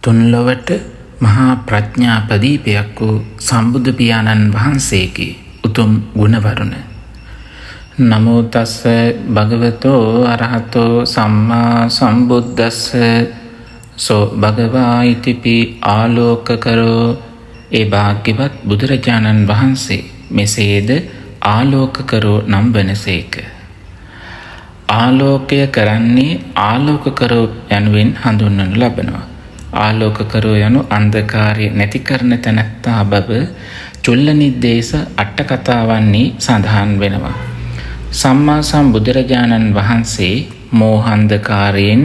තුන්ලොවට මහා ප්‍රඥා ප්‍රදීපයක් වූ සම්බුදු පියාණන් වහන්සේගේ උතුම් ගුණවරුණ. නමෝ තස්ස භගවතෝ අරහතෝ සම්මා සම්බුද්දස්ස සෝ භගවා ඉතිපි ආලෝකකරෝ. ඒ භාග්‍යවත් බුදුරජාණන් වහන්සේ මෙසේද ආලෝකකරෝ නම් වනසේක. ආලෝකය කරන්නේ ආලෝකකරෝ යනුවෙන් හඳුන්වනු ලබනවා. ආලෝකකරෝ යනු අන්ධකාරය නැති කරන තැනැත්තා බව චුල්ලනිද්දේශ අට කතාවන්හි සඳහන් වෙනවා. සම්මා සම්බුදුරජාණන් වහන්සේ මෝහන්ධකාරයෙන්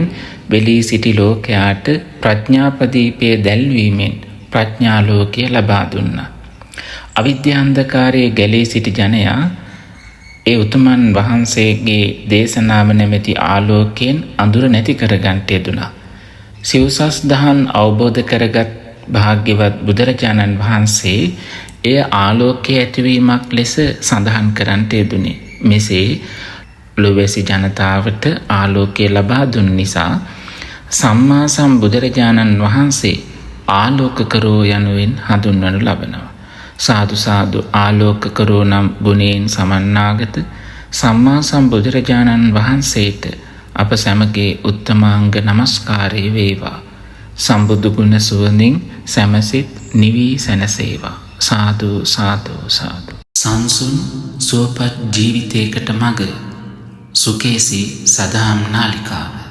වෙලී සිටි ලෝකයාට ප්‍රඥාපදීපය දැල්වීමෙන් ප්‍රඥාලෝකය ලබා දුන්නා. අවිද්‍යාන්ධකාරයේ ගැලී සිටි ජනයා ඒ උතුමන් වහන්සේගේ දේශනාව නැමැති ආලෝකයෙන් අඳුර නැති කරගන්ට යෙදුණා. සිව්සස් දහම් අවබෝධ කරගත් භාග්‍යවත් බුදුරජාණන් වහන්සේ එය ආලෝකයේ ඇතිවීමක් ලෙස සඳහන් කරන්නට යෙදුනේ. මෙසේ ලොවැසි ජනතාවට ආලෝකය ලබා දුන් නිසා සම්මා සම්බුදුරජාණන් වහන්සේ ආලෝකකරෝ යනුවෙන් හඳුන්වනු ලබනවා. සාදු සාදු ආලෝකකරෝ නම් ගුණයෙන් සමන්නාගත සම්මා සම්බුදුරජාණන් වහන්සේට අප සැමගේ උත්තමාංග නමස්කාරය වේවා. සම්බුදු ගුණ සුවඳින් සැමසිත නිවී සැනසේවා. සාදු සාදු සාදු. සංසුන් සුවපත් ජීවිතයකට මඟ සුකේසි සදාම් නාලිකාව.